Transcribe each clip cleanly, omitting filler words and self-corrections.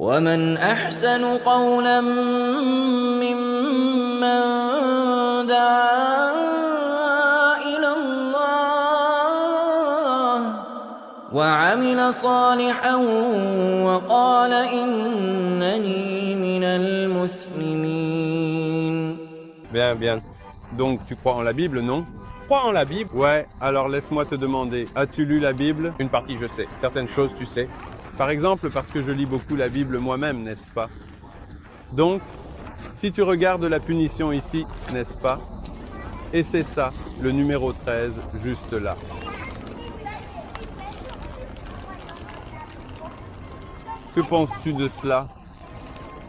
ومن أحسن قولا ممن دعا إلى الله وعمل صالحا وقال إنني من المسلمين. Bien, bien. Donc tu crois en la Bible, non? Crois en la Bible? Ouais, alors laisse-moi te demander, as-tu lu la Bible? Une partie je sais, certaines choses tu sais. Par exemple, parce que je lis beaucoup la Bible moi-même, n'est-ce pas? Donc, si tu regardes la punition ici, n'est-ce pas? Et c'est ça, le numéro 13, juste là. Que penses-tu de cela?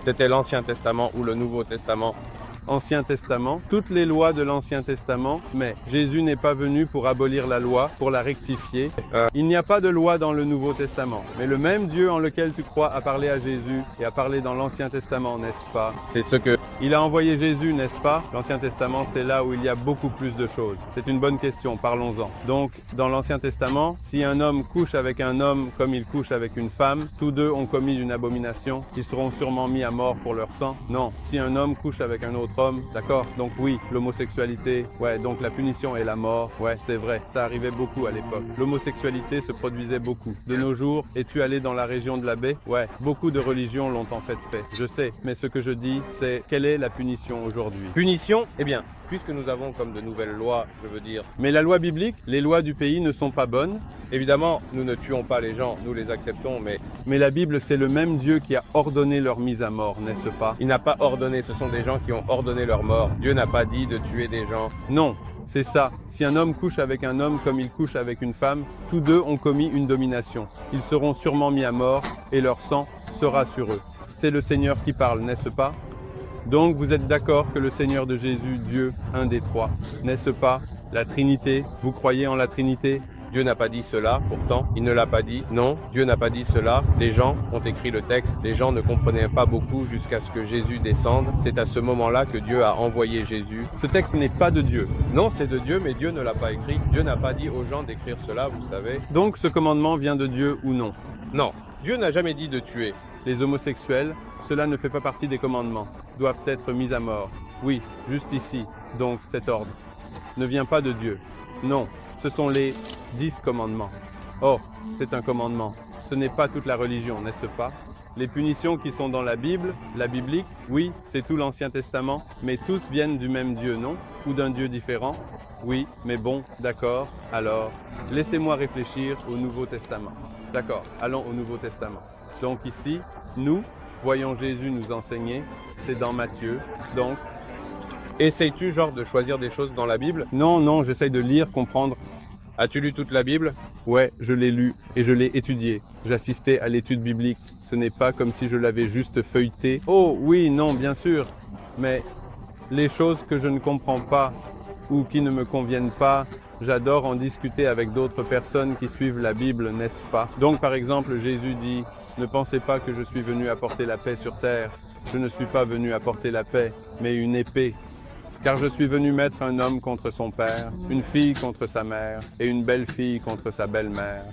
C'était l'Ancien Testament ou le Nouveau Testament? Ancien Testament, toutes les lois de l'Ancien Testament, mais Jésus n'est pas venu pour abolir la loi, pour la rectifier. Il n'y a pas de loi dans le Nouveau Testament, mais le même Dieu en lequel tu crois a parlé à Jésus et a parlé dans l'Ancien Testament, n'est-ce pas? C'est ce que... Il a envoyé Jésus, n'est-ce pas? L'Ancien Testament, c'est là où il y a beaucoup plus de choses. C'est une bonne question, parlons-en. Donc, dans l'Ancien Testament, si un homme couche avec un homme comme il couche avec une femme, tous deux ont commis une abomination, ils seront sûrement mis à mort pour leur sang. Non, si un homme couche avec un autre homme, d'accord? Donc oui, l'homosexualité, ouais, donc la punition est la mort, ouais, c'est vrai, ça arrivait beaucoup à l'époque. L'homosexualité se produisait beaucoup. De nos jours, es-tu allé dans la région de la baie? Ouais, beaucoup de religions l'ont en fait fait, je sais, mais ce que je dis, c'est quelle est la punition aujourd'hui? Punition? Eh bien, puisque nous avons comme de nouvelles lois, je veux dire... Mais la loi biblique, les lois du pays ne sont pas bonnes. Évidemment, nous ne tuons pas les gens, nous les acceptons, mais... Mais la Bible, c'est le même Dieu qui a ordonné leur mise à mort, n'est-ce pas? Il n'a pas ordonné, ce sont des gens qui ont ordonné leur mort. Dieu n'a pas dit de tuer des gens. Non, c'est ça. Si un homme couche avec un homme comme il couche avec une femme, tous deux ont commis une domination. Ils seront sûrement mis à mort et leur sang sera sur eux. C'est le Seigneur qui parle, n'est-ce pas? Donc vous êtes d'accord que le Seigneur de Jésus, Dieu, un des trois, n'est-ce pas? La Trinité, vous croyez en la Trinité? Dieu n'a pas dit cela, pourtant, il ne l'a pas dit. Non, Dieu n'a pas dit cela. Les gens ont écrit le texte, les gens ne comprenaient pas beaucoup jusqu'à ce que Jésus descende. C'est à ce moment-là que Dieu a envoyé Jésus. Ce texte n'est pas de Dieu. Non, c'est de Dieu, mais Dieu ne l'a pas écrit. Dieu n'a pas dit aux gens d'écrire cela, vous savez. Donc ce commandement vient de Dieu ou non? Non, Dieu n'a jamais dit de tuer. Les homosexuels, cela ne fait pas partie des commandements, doivent être mis à mort. Oui, juste ici, donc cet ordre ne vient pas de Dieu. Non, ce sont les 10 commandements. Oh, c'est un commandement. Ce n'est pas toute la religion, n'est-ce pas? Les punitions qui sont dans la Bible, la biblique, oui, c'est tout l'Ancien Testament, mais tous viennent du même Dieu, non? Ou d'un Dieu différent? Oui, mais bon, d'accord, alors, laissez-moi réfléchir au Nouveau Testament. D'accord, allons au Nouveau Testament. Donc ici, nous voyons Jésus nous enseigner, c'est dans Matthieu, donc... Essayes-tu genre de choisir des choses dans la Bible? Non, non, j'essaye de lire, comprendre. As-tu lu toute la Bible? Ouais, je l'ai lu et je l'ai étudié. J'assistais à l'étude biblique. Ce n'est pas comme si je l'avais juste feuilleté. Oh oui, non, bien sûr. Mais les choses que je ne comprends pas ou qui ne me conviennent pas, j'adore en discuter avec d'autres personnes qui suivent la Bible, n'est-ce pas? Donc par exemple, Jésus dit, ne pensez pas que je suis venu apporter la paix sur terre. Je ne suis pas venu apporter la paix, mais une épée. Car je suis venu mettre un homme contre son père, une fille contre sa mère et une belle fille contre sa belle-mère.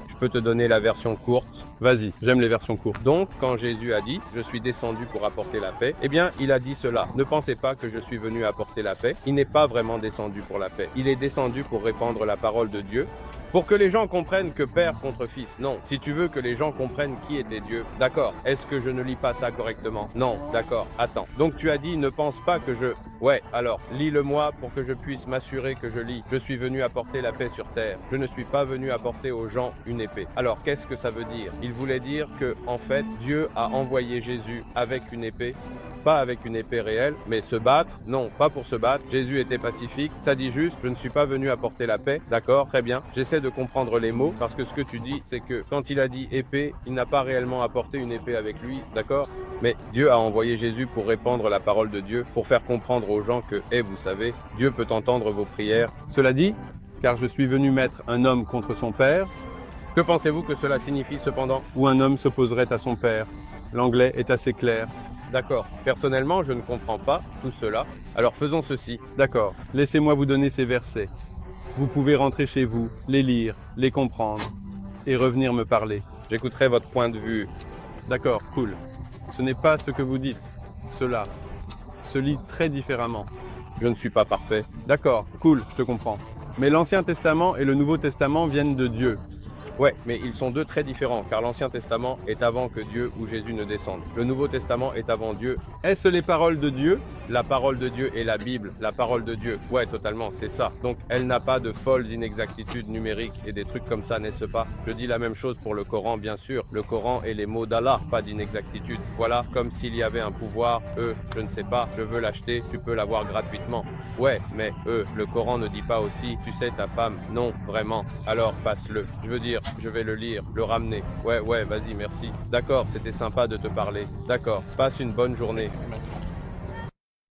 Je peux te donner la version courte. Vas-y, j'aime les versions courtes. Donc, quand Jésus a dit « Je suis descendu pour apporter la paix », eh bien, il a dit cela. Ne pensez pas que je suis venu apporter la paix. Il n'est pas vraiment descendu pour la paix. Il est descendu pour répandre la parole de Dieu, pour que les gens comprennent que père contre fils. Non, si tu veux que les gens comprennent qui était Dieu, d'accord. Est-ce que je ne lis pas ça correctement? Non, d'accord, attends. Donc tu as dit, ne pense pas que je... Ouais, alors, lis-le-moi pour que je puisse m'assurer que je lis. Je suis venu apporter la paix sur terre. Je ne suis pas venu apporter aux gens une épée. Alors, qu'est-ce que ça veut dire? Il voulait dire que, en fait, Dieu a envoyé Jésus avec une épée. Pas avec une épée réelle, mais se battre. Non, pas pour se battre. Jésus était pacifique. Ça dit juste, je ne suis pas venu apporter la paix. D'accord, très bien. J'essaie de comprendre les mots, parce que ce que tu dis, c'est que quand il a dit épée, il n'a pas réellement apporté une épée avec lui. D'accord? Mais Dieu a envoyé Jésus pour répandre la parole de Dieu, pour faire comprendre aux gens que, vous savez, Dieu peut entendre vos prières. Cela dit, car je suis venu mettre un homme contre son père. Que pensez-vous que cela signifie cependant? Ou un homme s'opposerait à son père. L'anglais est assez clair. D'accord. Personnellement, je ne comprends pas tout cela. Alors faisons ceci. D'accord. Laissez-moi vous donner ces versets. Vous pouvez rentrer chez vous, les lire, les comprendre et revenir me parler. J'écouterai votre point de vue. D'accord, cool. Ce n'est pas ce que vous dites. Cela se lit très différemment. Je ne suis pas parfait. D'accord, cool, je te comprends. Mais l'Ancien Testament et le Nouveau Testament viennent de Dieu. Ouais, mais ils sont deux très différents, car l'Ancien Testament est avant que Dieu ou Jésus ne descende. Le Nouveau Testament est avant Dieu. Est-ce les paroles de Dieu? La parole de Dieu est la Bible, la parole de Dieu. Ouais, totalement, c'est ça. Donc, elle n'a pas de folles inexactitudes numériques et des trucs comme ça, n'est-ce pas? Je dis la même chose pour le Coran, bien sûr. Le Coran est les mots d'Allah, pas d'inexactitude. Voilà, comme s'il y avait un pouvoir, je ne sais pas, je veux l'acheter, tu peux l'avoir gratuitement. Ouais, mais le Coran ne dit pas aussi, tu sais ta femme, non, vraiment. Alors, passe-le. Je veux dire, je vais le lire, le ramener. Ouais, vas-y, merci. D'accord, c'était sympa de te parler. D'accord, passe une bonne journée.